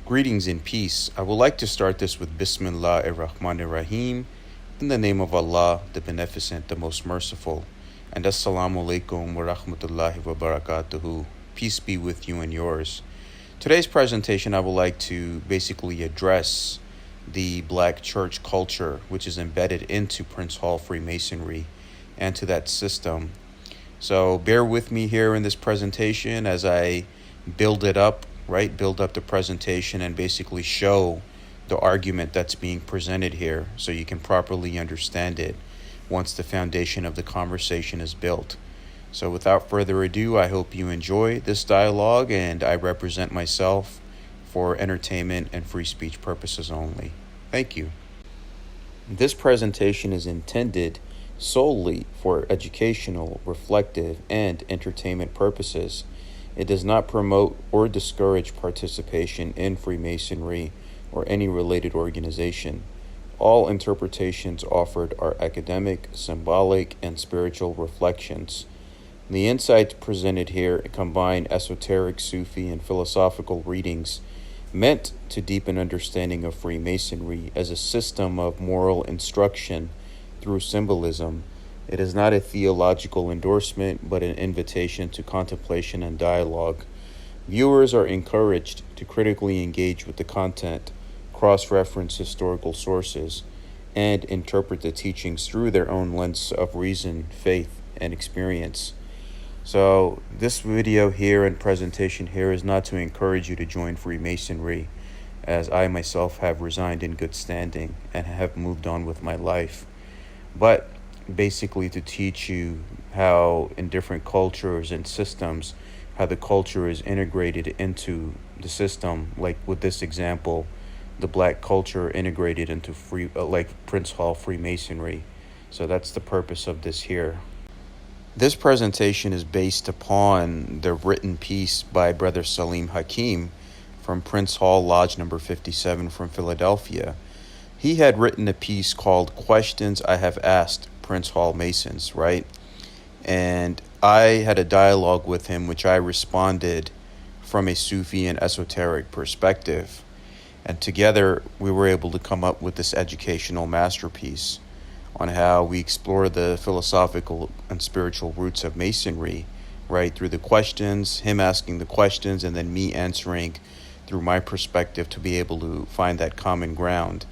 Greetings and peace. I would like to start this with Bismillah ar-Rahman ar-Rahim, in the name of Allah, the Beneficent, the Most Merciful, and Assalamu alaikum wa rahmatullahi wa barakatuhu. Peace be with you and yours. Today's presentation, I would like to basically address the black church culture, which is embedded into Prince Hall Freemasonry and to that system. So bear with me here in this presentation as I build it up, build up the presentation and basically show the argument that's being presented here so you can properly understand it once the foundation of the conversation is built. So without further ado, I hope you enjoy this dialogue, and I represent myself for entertainment and free speech purposes only. Thank you. This presentation is intended solely for educational, reflective, and entertainment purposes. It does not promote or discourage participation in Freemasonry or any related organization. All interpretations offered are academic, symbolic, and spiritual reflections. The insights presented here combine esoteric, Sufi, and philosophical readings meant to deepen understanding of Freemasonry as a system of moral instruction through symbolism. It is not a theological endorsement, but an invitation to contemplation and dialogue. Viewers are encouraged to critically engage with the content, cross-reference historical sources, and interpret the teachings through their own lens of reason, faith, and experience. So this video here and presentation here is not to encourage you to join Freemasonry, as I myself have resigned in good standing and have moved on with my life, but basically to teach you how in different cultures and systems, how the culture is integrated into the system, like with this example, the black culture integrated into Prince Hall Freemasonry. So that's the purpose of this here. This presentation is based upon the written piece by Brother Saliym Hakiym from Prince Hall Lodge number 57 from Philadelphia. He had written a piece called Questions I Have Asked Prince Hall Masons, right? And I had a dialogue with him, which I responded from a Sufi and esoteric perspective. And together we were able to come up with this educational masterpiece on how we explore the philosophical and spiritual roots of Masonry, right? Through the questions, him asking the questions, and then me answering through my perspective to be able to find that common ground.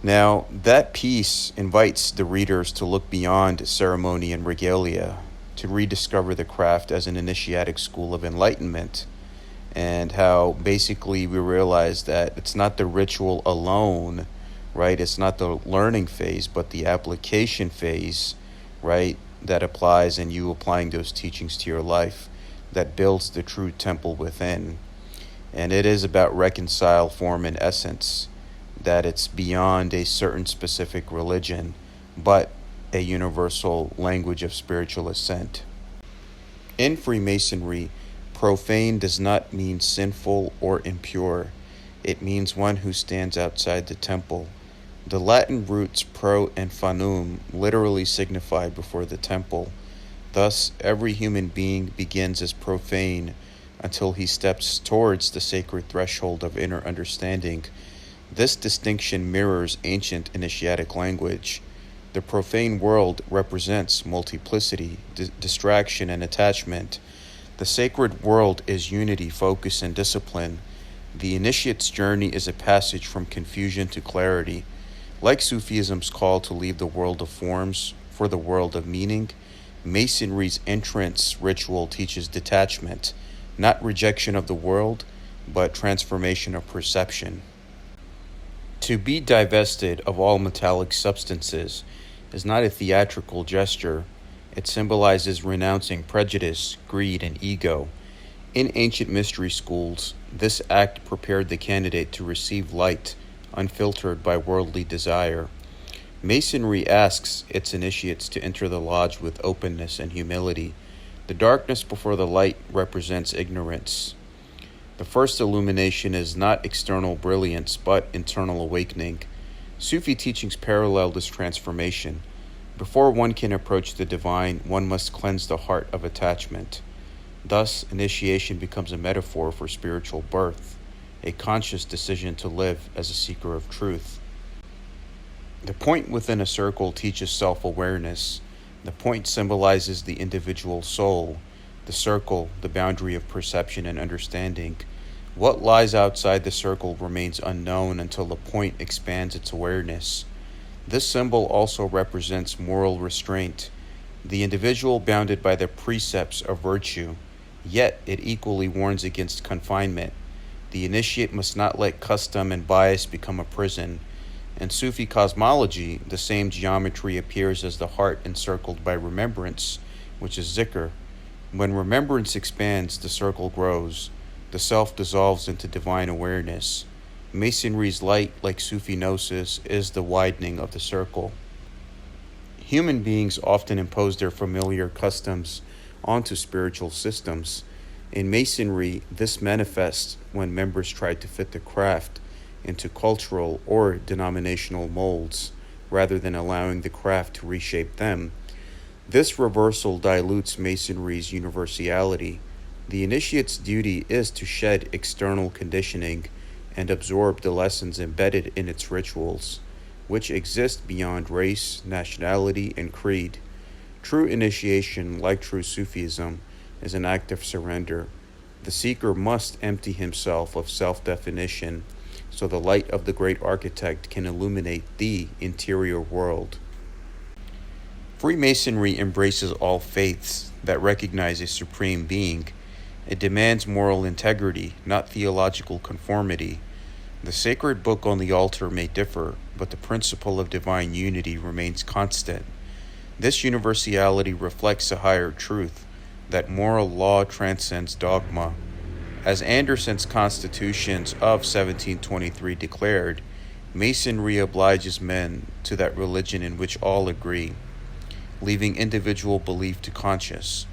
Now, that piece invites the readers to look beyond ceremony and regalia, to rediscover the craft as an initiatic school of enlightenment, and how basically we realize that it's not the ritual alone, right? It's not the learning phase, but the application phase, right? That applies, and you applying those teachings to your life, that builds the true temple within. And it is about reconcile form and essence, that it's beyond a certain specific religion, but a universal language of spiritual ascent. In Freemasonry, profane does not mean sinful or impure. It means one who stands outside the temple. The Latin roots pro and fanum literally signify before the temple. Thus, every human being begins as profane until he steps towards the sacred threshold of inner understanding. This distinction mirrors ancient initiatic language. The profane world represents multiplicity, distraction, and attachment. The sacred world is unity, focus, and discipline. The initiate's journey is a passage from confusion to clarity. Like Sufism's call to leave the world of forms for the world of meaning, Masonry's entrance ritual teaches detachment, not rejection of the world, but transformation of perception. To be divested of all metallic substances is not a theatrical gesture. It symbolizes renouncing prejudice, greed, and ego. In ancient mystery schools, this act prepared the candidate to receive light, unfiltered by worldly desire. Masonry asks its initiates to enter the lodge with openness and humility. The darkness before the light represents ignorance. The first illumination is not external brilliance, but internal awakening. Sufi teachings parallel this transformation. Before one can approach the divine, one must cleanse the heart of attachment. Thus, initiation becomes a metaphor for spiritual birth. a conscious decision to live as a seeker of truth. The point within a circle teaches self-awareness. The point symbolizes the individual soul. The circle, the boundary of perception and understanding. What lies outside the circle remains unknown until the point expands its awareness. This symbol also represents moral restraint, the individual bounded by the precepts of virtue, yet it equally warns against confinement. The initiate must not let custom and bias become a prison. In Sufi cosmology, the same geometry appears as the heart encircled by remembrance, which is zikr. When remembrance expands, the circle grows. The self dissolves into divine awareness. Masonry's light, like Sufi gnosis, is the widening of the circle. Human beings often impose their familiar customs onto spiritual systems. In Masonry, this manifests when members try to fit the craft into cultural or denominational molds, rather than allowing the craft to reshape them. This reversal dilutes Masonry's universality. The initiate's duty is to shed external conditioning and absorb the lessons embedded in its rituals, which exist beyond race, nationality, and creed. True initiation, like true Sufism, is an act of surrender. The seeker must empty himself of self-definition so the light of the great architect can illuminate the interior world. Freemasonry embraces all faiths that recognize a supreme being. It demands moral integrity, not theological conformity. The sacred book on the altar may differ, but the principle of divine unity remains constant. This universality reflects a higher truth, that moral law transcends dogma. As Anderson's Constitutions of 1723 declared, Masonry obliges men to that religion in which all agree, leaving individual belief to conscience.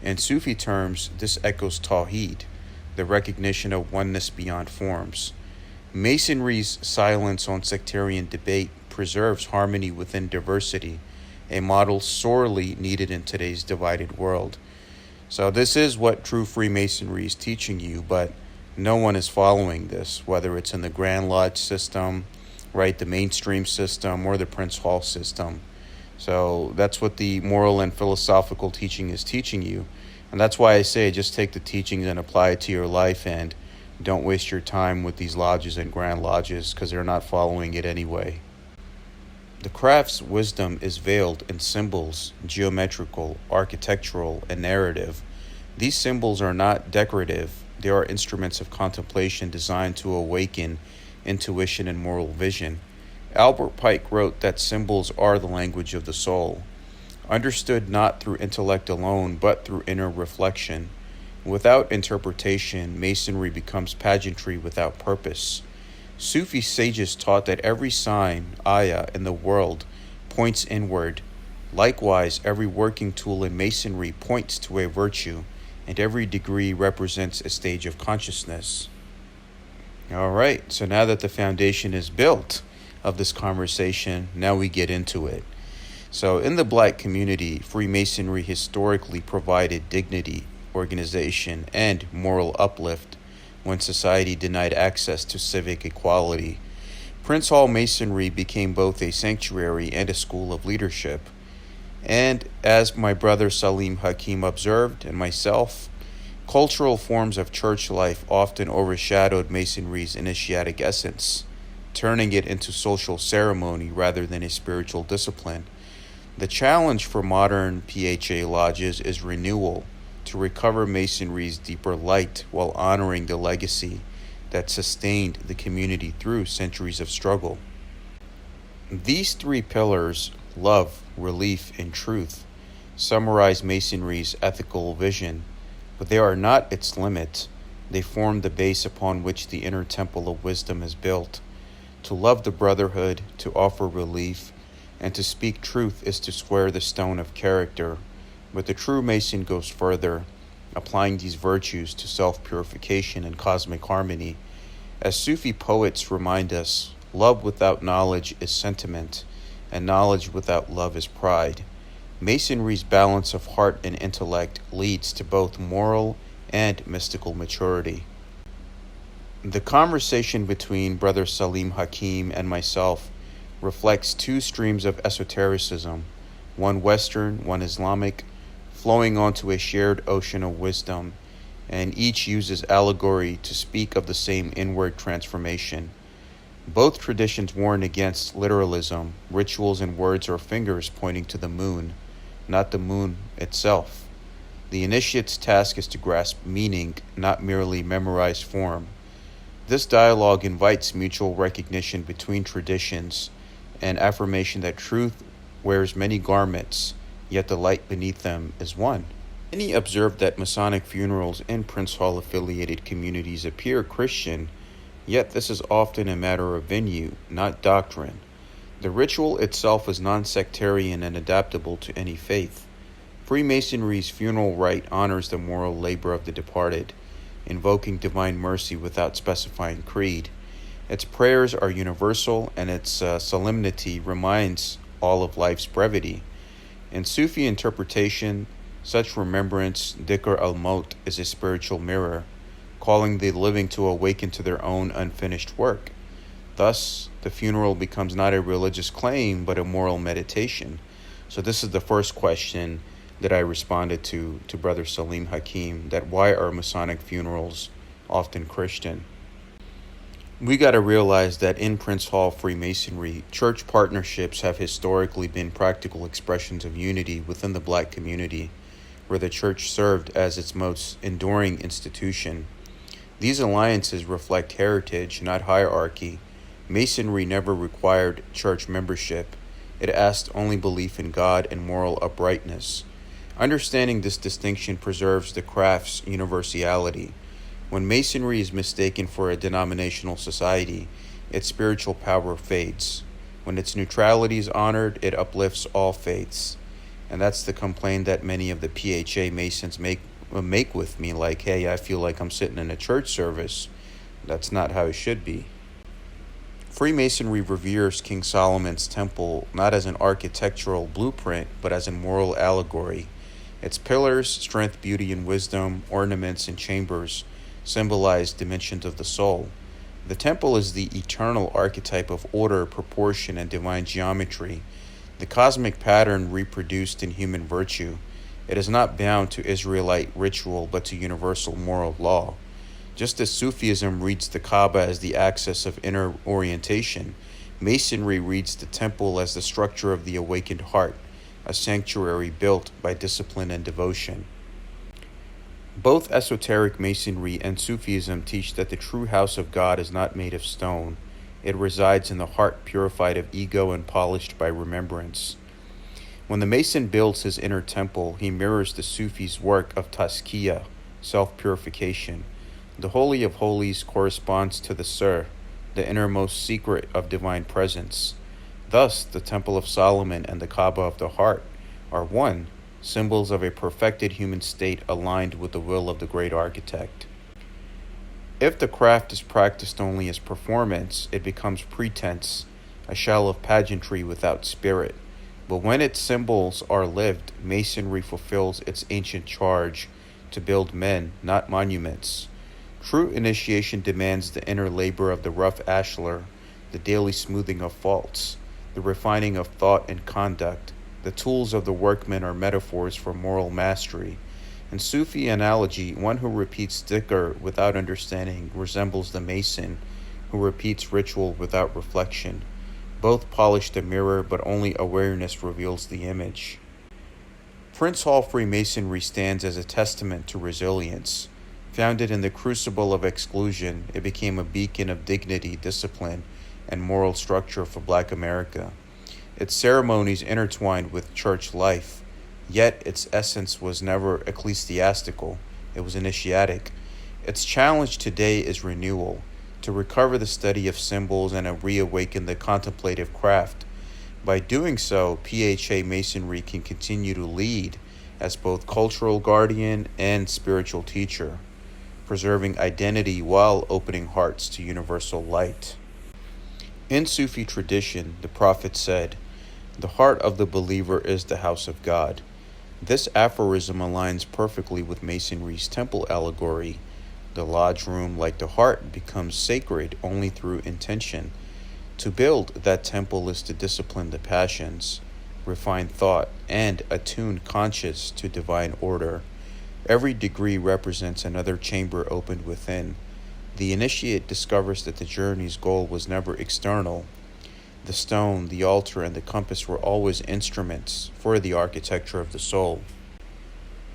In Sufi terms, this echoes Tawheed, the recognition of oneness beyond forms. Masonry's silence on sectarian debate preserves harmony within diversity, a model sorely needed in today's divided world. So this is what true Freemasonry is teaching you, but no one is following this, whether it's in the Grand Lodge system, right, the mainstream system, or the Prince Hall system. So that's what the moral and philosophical teaching is teaching you. And that's why I say just take the teachings and apply it to your life, and don't waste your time with these lodges and Grand Lodges, because they're not following it anyway. The craft's wisdom is veiled in symbols, geometrical, architectural, and narrative. These symbols are not decorative. They are instruments of contemplation designed to awaken intuition and moral vision. Albert Pike wrote that symbols are the language of the soul, understood not through intellect alone, but through inner reflection. Without interpretation, Masonry becomes pageantry without purpose. Sufi sages taught that every sign, ayah, in the world points inward. Likewise, every working tool in Masonry points to a virtue, and every degree represents a stage of consciousness. All right, so now that the foundation is built of this conversation, now we get into it. So in the Black community, Freemasonry historically provided dignity, organization, and moral uplift when society denied access to civic equality. Prince Hall Masonry became both a sanctuary and a school of leadership. And as my brother Saliym Hakiym observed, and myself, cultural forms of church life often overshadowed Masonry's initiatic essence, turning it into social ceremony rather than a spiritual discipline. The challenge for modern PHA lodges is renewal, to recover Masonry's deeper light while honoring the legacy that sustained the community through centuries of struggle. These three pillars, love, relief, and truth, summarize Masonry's ethical vision, but they are not its limit. They form the base upon which the inner temple of wisdom is built. To love the brotherhood, to offer relief, and to speak truth is to square the stone of character. But the true Mason goes further, applying these virtues to self-purification and cosmic harmony. As Sufi poets remind us, love without knowledge is sentiment, and knowledge without love is pride. Masonry's balance of heart and intellect leads to both moral and mystical maturity. The conversation between Brother Saliym Hakiym and myself reflects two streams of esotericism, one Western, one Islamic, flowing onto a shared ocean of wisdom, and each uses allegory to speak of the same inward transformation. Both traditions warn against literalism, rituals and words or fingers pointing to the moon, not the moon itself. The initiate's task is to grasp meaning, not merely memorize form. This dialogue invites mutual recognition between traditions and affirmation that truth wears many garments, yet the light beneath them is one. Many observe that Masonic funerals in Prince Hall affiliated communities appear Christian, yet this is often a matter of venue, not doctrine. The ritual itself is non-sectarian and adaptable to any faith. Freemasonry's funeral rite honors the moral labor of the departed, invoking divine mercy without specifying creed. Its prayers are universal, and its solemnity reminds all of life's brevity. In Sufi interpretation, such remembrance, dhikr al-maut, is a spiritual mirror, calling the living to awaken to their own unfinished work. Thus, the funeral becomes not a religious claim, but a moral meditation. So this is the first question that I responded to Brother Saliym Hakiym, that why are Masonic funerals often Christian? We got to realize that in Prince Hall Freemasonry, church partnerships have historically been practical expressions of unity within the Black community, where the church served as its most enduring institution. These alliances reflect heritage, not hierarchy. Masonry never required church membership. It asked only belief in God and moral uprightness. Understanding this distinction preserves the craft's universality. When Masonry is mistaken for a denominational society, its spiritual power fades. When its neutrality is honored, it uplifts all faiths. And that's the complaint that many of the PHA Masons make with me, like, hey, I feel like I'm sitting in a church service. That's not how it should be. Freemasonry reveres King Solomon's temple not as an architectural blueprint, but as a moral allegory. Its pillars, strength, beauty, and wisdom, ornaments, and chambers symbolize dimensions of the soul. The temple is the eternal archetype of order, proportion, and divine geometry, the cosmic pattern reproduced in human virtue. It is not bound to Israelite ritual, but to universal moral law. Just as Sufism reads the Kaaba as the axis of inner orientation, Masonry reads the temple as the structure of the awakened heart, a sanctuary built by discipline and devotion. Both esoteric Masonry and Sufism teach that the true house of God is not made of stone. It resides in the heart purified of ego and polished by remembrance. When the Mason builds his inner temple, he mirrors the Sufi's work of tazkiyah, self-purification. The Holy of Holies corresponds to the Sir, the innermost secret of divine presence. Thus, the Temple of Solomon and the Kaaba of the heart are one, symbols of a perfected human state aligned with the will of the great architect. If the craft is practiced only as performance, it becomes pretense, a shell of pageantry without spirit. But when its symbols are lived, Masonry fulfills its ancient charge to build men, not monuments. True initiation demands the inner labor of the rough ashlar, the daily smoothing of faults, the refining of thought and conduct. The tools of the workman are metaphors for moral mastery. In Sufi analogy, one who repeats dhikr without understanding resembles the mason who repeats ritual without reflection. Both polish the mirror, but only awareness reveals the image. Prince Hall Freemasonry stands as a testament to resilience. Founded in the crucible of exclusion, it became a beacon of dignity, discipline, and moral structure for Black America. Its ceremonies intertwined with church life, yet its essence was never ecclesiastical, it was initiatic. Its challenge today is renewal, to recover the study of symbols and reawaken the contemplative craft. By doing so, PHA Masonry can continue to lead as both cultural guardian and spiritual teacher, preserving identity while opening hearts to universal light. In Sufi tradition, the Prophet said, "The heart of the believer is the house of God." This aphorism aligns perfectly with Masonry's temple allegory. The lodge room, like the heart, becomes sacred only through intention. To build that temple is to discipline the passions, refine thought, and attune conscience to divine order. Every degree represents another chamber opened within. The initiate discovers that the journey's goal was never external. The stone, the altar, and the compass were always instruments for the architecture of the soul.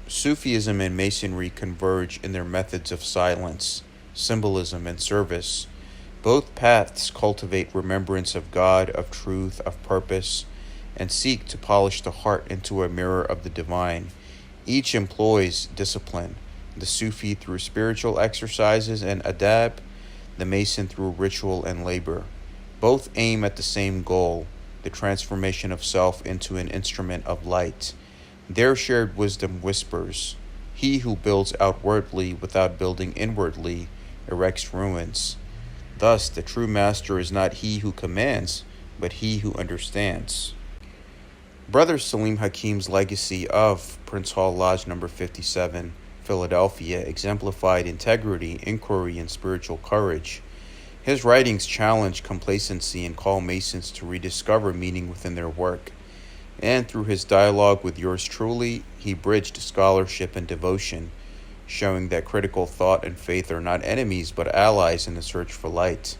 Sufism and Masonry converge in their methods of silence, symbolism, and service. Both paths cultivate remembrance of God, of truth, of purpose, and seek to polish the heart into a mirror of the divine. Each employs discipline, the Sufi through spiritual exercises and adab, the Mason through ritual and labor. Both aim at the same goal, the transformation of self into an instrument of light. Their shared wisdom whispers, "He who builds outwardly without building inwardly erects ruins." Thus, the true master is not he who commands, but he who understands. Brother Saliym Hakim's legacy of Prince Hall Lodge No. 57, Philadelphia, exemplified integrity, inquiry, and spiritual courage. His writings challenge complacency and call Masons to rediscover meaning within their work. And through his dialogue with yours truly, he bridged scholarship and devotion, showing that critical thought and faith are not enemies but allies in the search for light.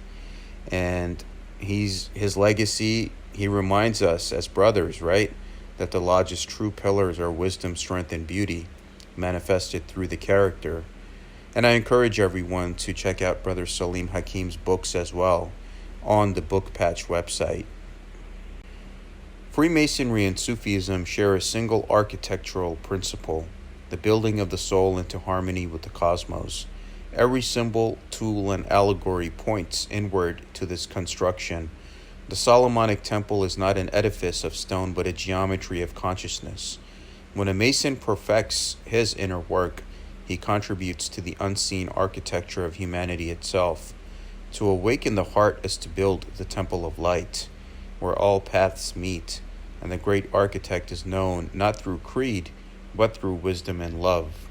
And his legacy, he reminds us as brothers, right, that the lodge's true pillars are wisdom, strength, and beauty, manifested through the character. And I encourage everyone to check out Brother Saliym Hakim's books as well on the Book Patch website. Freemasonry and Sufism share a single architectural principle, the building of the soul into harmony with the cosmos. Every symbol, tool, and allegory points inward to this construction. The Solomonic temple is not an edifice of stone, but a geometry of consciousness. When a Mason perfects his inner work, he contributes to the unseen architecture of humanity itself. To awaken the heart is to build the temple of light, where all paths meet, and the great architect is known not through creed, but through wisdom and love.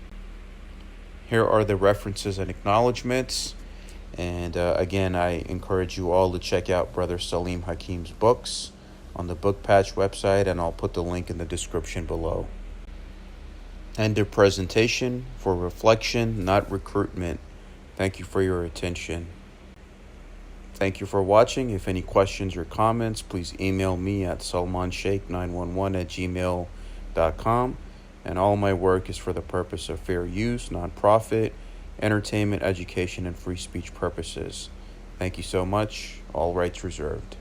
Here are the references and acknowledgments. And again, I encourage you all to check out Brother Saliym Hakim's books on the Book Patch website, and I'll put the link in the description below. End of presentation. For reflection, not recruitment. Thank you for your attention. Thank you for watching. If any questions or comments, please email me at salmansheikh911@gmail.com. And all my work is for the purpose of fair use, nonprofit, entertainment, education, and free speech purposes. Thank you so much. All rights reserved.